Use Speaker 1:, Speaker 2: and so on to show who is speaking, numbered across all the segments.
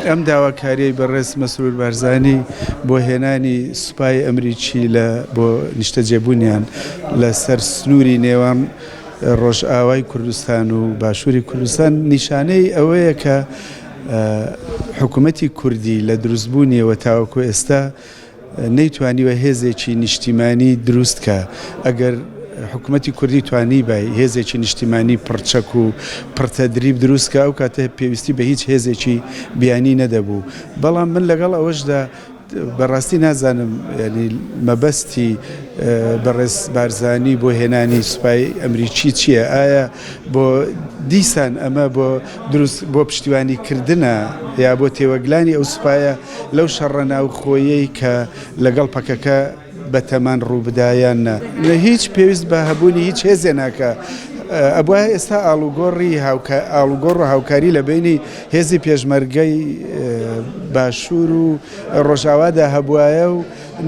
Speaker 1: ئەم داواکاریەی بەڕێز مەسرور بارزانی بۆ هێنانی سوپای ئەمریکی بۆ نیشتەجێبوونیان لەسەر سنووری نێوان ڕۆژئاوای کوردستان و باشووری کوردستان نیشانەی ئەوەیە کە حکوومەتی کوردی لە دروستبوونیەوە تاوەکو ئێستا نەیتوانیوە هێزێکی نیشتیمانی دروست کە ئەگەر حکوومەتی کوردی توانی بای هێزێکی نیشتیمانی پڕچەک و پڕتەدریب دروستکە ئەو کاتە پێویستی بە هیچ هێزێکی بیانی نەدەبوو. بەڵام من لەگەڵ ئەوەشدا بەڕاستی نازانم ینی مەبەستی بەڕێز بارزانی بۆ هێنانی سوپای ئەمریکی چییە؟ ئایا بۆ دیسان ئەمە بۆ دروست بۆ پشتیوانیکردنە یا بۆ تێوەگلانی ئەو سوپایە لەو شەڕە ناوخۆیەی کە لەگەڵ پەکەکە بەتەمان ڕووبدایان نە هیچ پێویست بە هەبوونی هیچ هێزێ ناکە. ئەبووە ئێستا ئاڵوگۆڕ و هاوکاری لە بینی هێزی پێشمەرگەی باشوور و ڕۆژاوادا هەبوایە و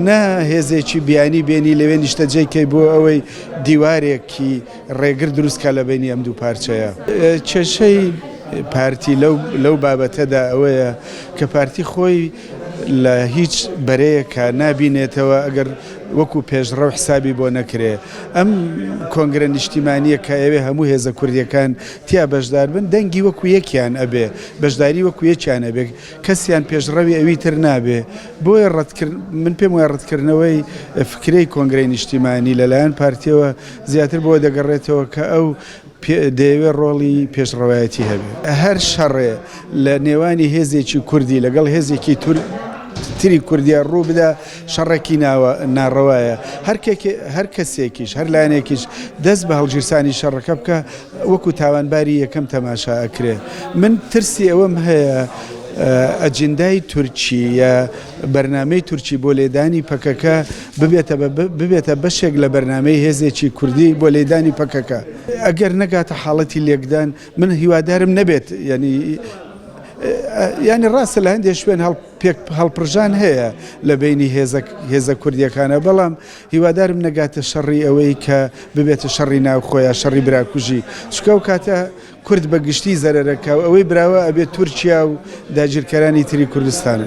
Speaker 1: نە هێزێکی بیانی بینی لەوێ نیشتەجێکەی بۆ ئەوەی دیوارێکی ڕێگر دروستکە لە بینی ئەم دوو پارچەیە. کێشەی پارتی لەو بابەتەدا ئەوەیە کە پارتی خۆی لە هیچ بەرەیەکە نابینێتەوە ئەگەر وەکو پێشڕەو حسابی بۆ نەکرێ. ئەم کۆنگرە نیشتیمانیە کە ئەوێ هەموو هێزە کوردیەکان تیا بەشدار بن دەنگی وەکو یەکیان ئەبێ، بەشداری وەکو یەکیان ئەبێ، کەسیان پێشڕەوی ئەوی تر نابێ. بۆیە من پێم وایە ڕەتکردنەوەی فکرەی کۆنگرەی نیشتیمانی لەلایەن پارتیەوە زیاتر بۆ دەگەڕێتەوە کە ئەو دەیەوێت ڕۆڵی پێشڕەوایەتی هەبێ. هەر شەڕێ لە نێوانی هێزێکی کوردی لەگەڵ هێزێکی تری کوردیان ڕوو بدا شەڕێکی ناڕەوایە. هەر کەسێکیش هەر لایەنێکیش دەست بە هەڵگیرسانی شەڕەکە بکە وەکو تاوانباری یەکەم تەماشا ئەکرێ. من ترسی ئەوەم هەیە ئەجندای تورکی یا بەرنامەی تورکی بۆ لێدانی پەکەکە ببێتە بەشێک لە بەرنامەی هێزێکی کوردی بۆ لێدانی پەکەکە. ئەگەر نەگاتە حاڵەتی لێکدان من هیوادارم نەبێت ینی ڕاستە لە هەندێک شوێن هەڵپڕژان هەیە لە بینی هێزە کوردیەکانە، بەڵام هیوادارم نەگاتە شەڕی ئەوەی کە ببێتە شەڕی ناوخۆیە شەڕی براکوژی. چکە و کاتە کورد بە گشتی زەرەرەکە و ئەوەی براوە ئەبێت تورکیا و داگیرکەرانی تری کوردستانە.